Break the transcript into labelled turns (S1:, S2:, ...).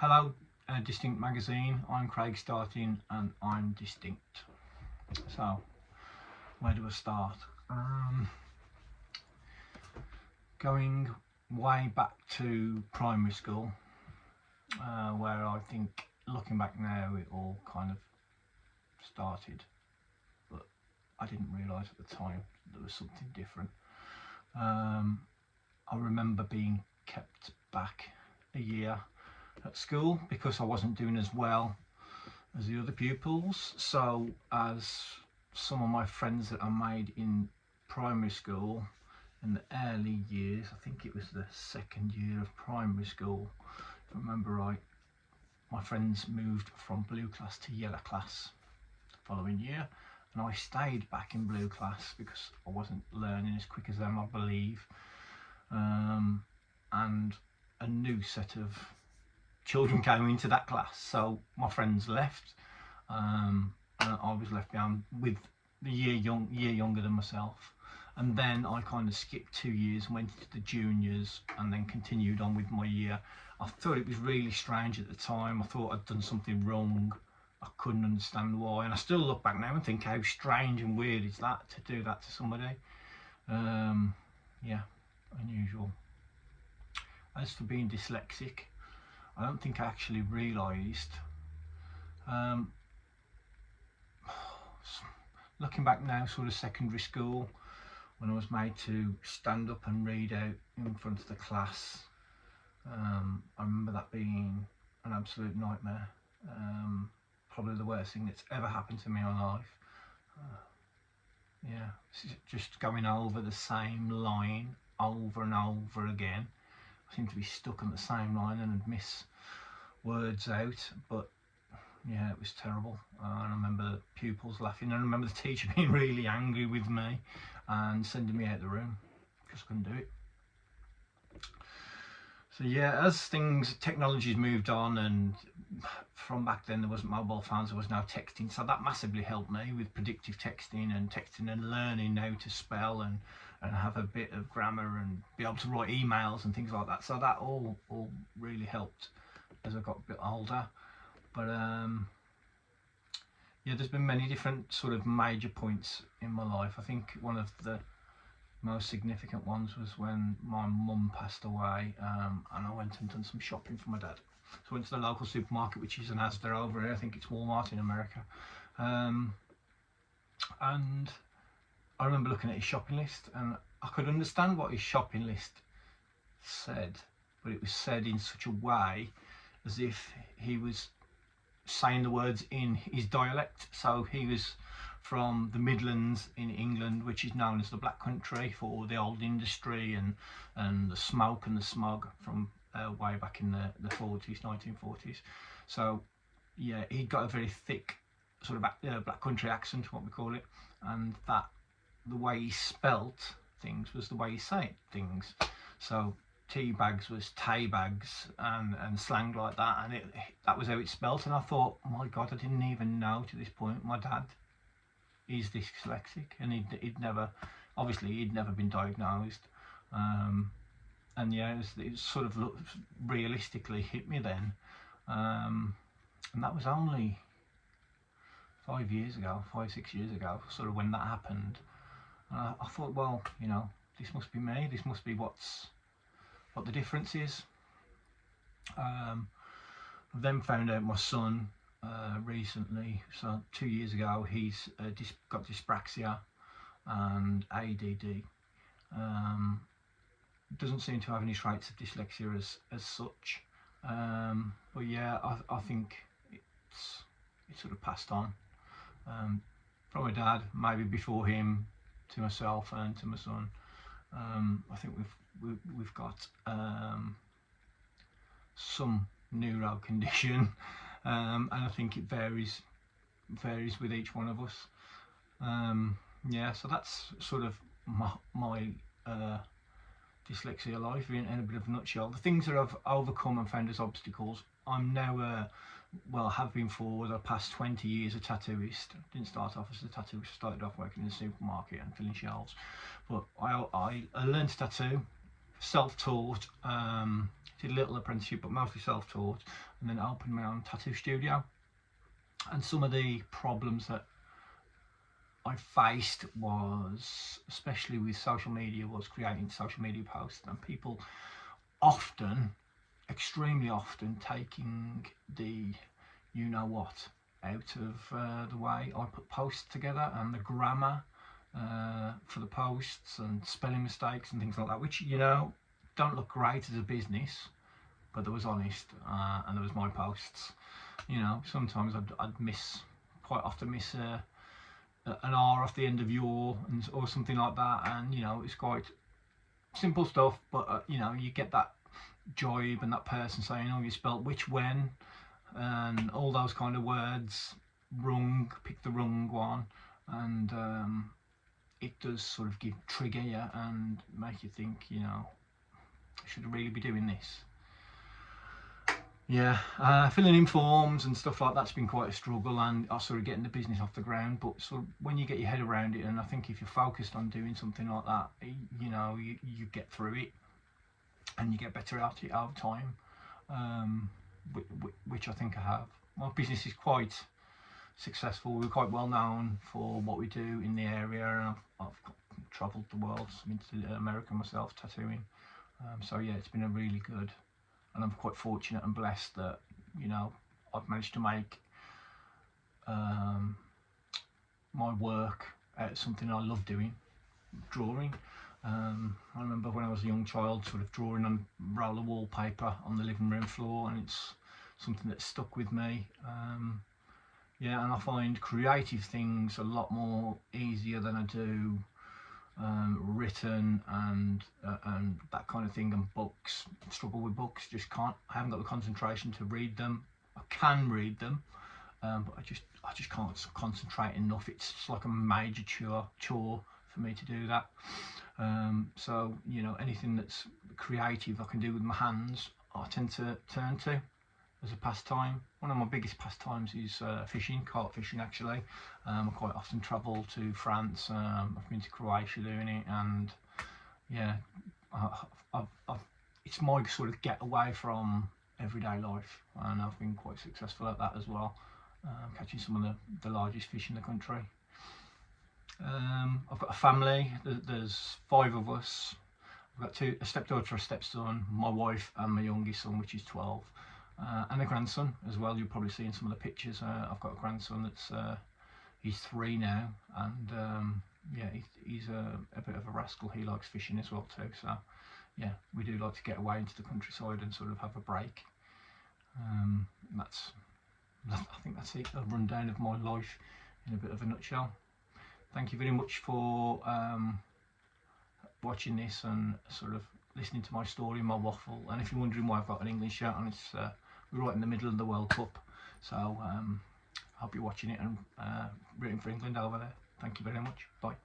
S1: Hello, Dystinct Magazine. I'm Craig Startin and I'm distinct. So, where do I start? Going way back to primary school, where I think, looking back now, it all kind of started, but I didn't realise at the time there was something different. I remember being kept back a year at school because I wasn't doing as well as the other pupils. So as some of my friends that I made in primary school in the early years, I think it was the second year of primary school, if I remember right, my friends moved from blue class to yellow class the following year, and I stayed back in blue class because I wasn't learning as quick as them, I believe. And a new set of children came into that class, so my friends left, and I was left behind with the year younger than myself. And then I kind of skipped 2 years, went into the juniors, and then continued on with my year. I thought it was really strange at the time. I thought I'd done something wrong. I couldn't understand why, and I still look back now and think how strange and weird is that, to do that to somebody. Yeah, unusual. As for being dyslexic, I don't think I actually realised. Looking back now, sort of secondary school, when I was made to stand up and read out in front of the class, I remember that being an absolute nightmare. Probably the worst thing that's ever happened to me in life. Yeah, just going over the same line over and over again. I seem to be stuck on the same line and I'd miss words out, but yeah, it was terrible. I remember the pupils laughing, and I remember the teacher being really angry with me and sending me out the room because I couldn't do it. So yeah, as technology's moved on, and from back then there wasn't mobile phones, there was no texting, so that massively helped me with predictive texting and learning how to spell and have a bit of grammar and be able to write emails and things like that. So that all really helped as I got a bit older. But yeah, there's been many different sort of major points in my life. I think one of the most significant ones was when my mum passed away, and I went and done some shopping for my dad. So I went to the local supermarket, which is an Asda over here. I think it's Walmart in America. And I remember looking at his shopping list, and I could understand what his shopping list said, but it was said in such a way as if he was saying the words in his dialect. So he was from the Midlands in England, which is known as the Black Country for the old industry and the smoke and the smog from way back in the 40s, 1940s. So yeah, he got a very thick sort of Black Country accent, what we call it, and that the way he spelt things was the way he said things. So tea bags was tay bags and slang like that, and that was how it's spelt. And I thought, oh my God, I didn't even know to this point my dad is dyslexic, and he'd never been diagnosed. And yeah, it sort of realistically hit me then, and that was only 5 6 years ago, sort of when that happened. I thought, well, you know, this must be me, this must be what the difference is. I've then found out my son recently, so 2 years ago, he's got dyspraxia and ADD. Doesn't seem to have any traits of dyslexia as such, but yeah, I think it's sort of passed on from my dad, maybe before him, to myself and to my son. I think we've got some neuro condition, and I think it varies with each one of us. Yeah, so that's sort of my dyslexia life in a bit of a nutshell. The things that I've overcome and found as obstacles, I'm now have been for the past 20 years a tattooist. Didn't start off as a tattooist, I started off working in a supermarket and filling shelves. But I learned to tattoo, self-taught, did a little apprenticeship, but mostly self-taught, and then opened my own tattoo studio. And some of the problems that I faced was, especially with social media, was creating social media posts, and people often, extremely often, taking the you know what out of the way I put posts together, and the grammar for the posts, and spelling mistakes and things like that, which, you know, don't look great as a business, but there was honest, and there was my posts. You know, sometimes I'd miss, quite often miss an R off the end of your, or something like that, and, you know, it's quite simple stuff, but you know, you get that jibe and that person saying, oh, you spelt which, when, and all those kind of words wrong, pick the wrong one, and it does sort of trigger you and make you think, you know, should I really be doing this? Yeah, filling in forms and stuff like that's been quite a struggle, and sort of getting the business off the ground. But sort of when you get your head around it, and I think if you're focused on doing something like that, you know, you get through it, and you get better at it over time, which I think I have. My business is quite successful. We're quite well known for what we do in the area, and I've travelled the world. I've been to America myself tattooing, so yeah, it's been a really good. And I'm quite fortunate and blessed that, you know, I've managed to make my work out of something I love doing, drawing. I remember when I was a young child, sort of drawing on roll of wallpaper on the living room floor, and it's something that stuck with me. Yeah, and I find creative things a lot more easier than I do written and that kind of thing, and books. I struggle with books, just can't. I haven't got the concentration to read them. I can read them, but I just can't concentrate enough. It's like a major chore for me to do that. So, you know, anything that's creative I can do with my hands, I tend to turn to as a pastime. One of my biggest pastimes is fishing, carp fishing actually. I quite often travel to France. I've been to Croatia doing it, and yeah, it's my sort of getaway from everyday life, and I've been quite successful at that as well, catching some of the largest fish in the country. I've got a family. There's 5 of us. I've got a stepdaughter, a stepson, my wife, and my youngest son, which is 12. And a grandson as well. You'll probably see in some of the pictures. I've got a grandson that's he's 3 now, and yeah, he's a bit of a rascal. He likes fishing as well too. So yeah, we do like to get away into the countryside and sort of have a break. I think that's it. A rundown of my life in a bit of a nutshell. Thank you very much for watching this and sort of listening to my story, my waffle. And if you're wondering why I've got an English shirt on, it's we're right in the middle of the World Cup, so I hope you're watching it and rooting for England over there. Thank you very much. Bye.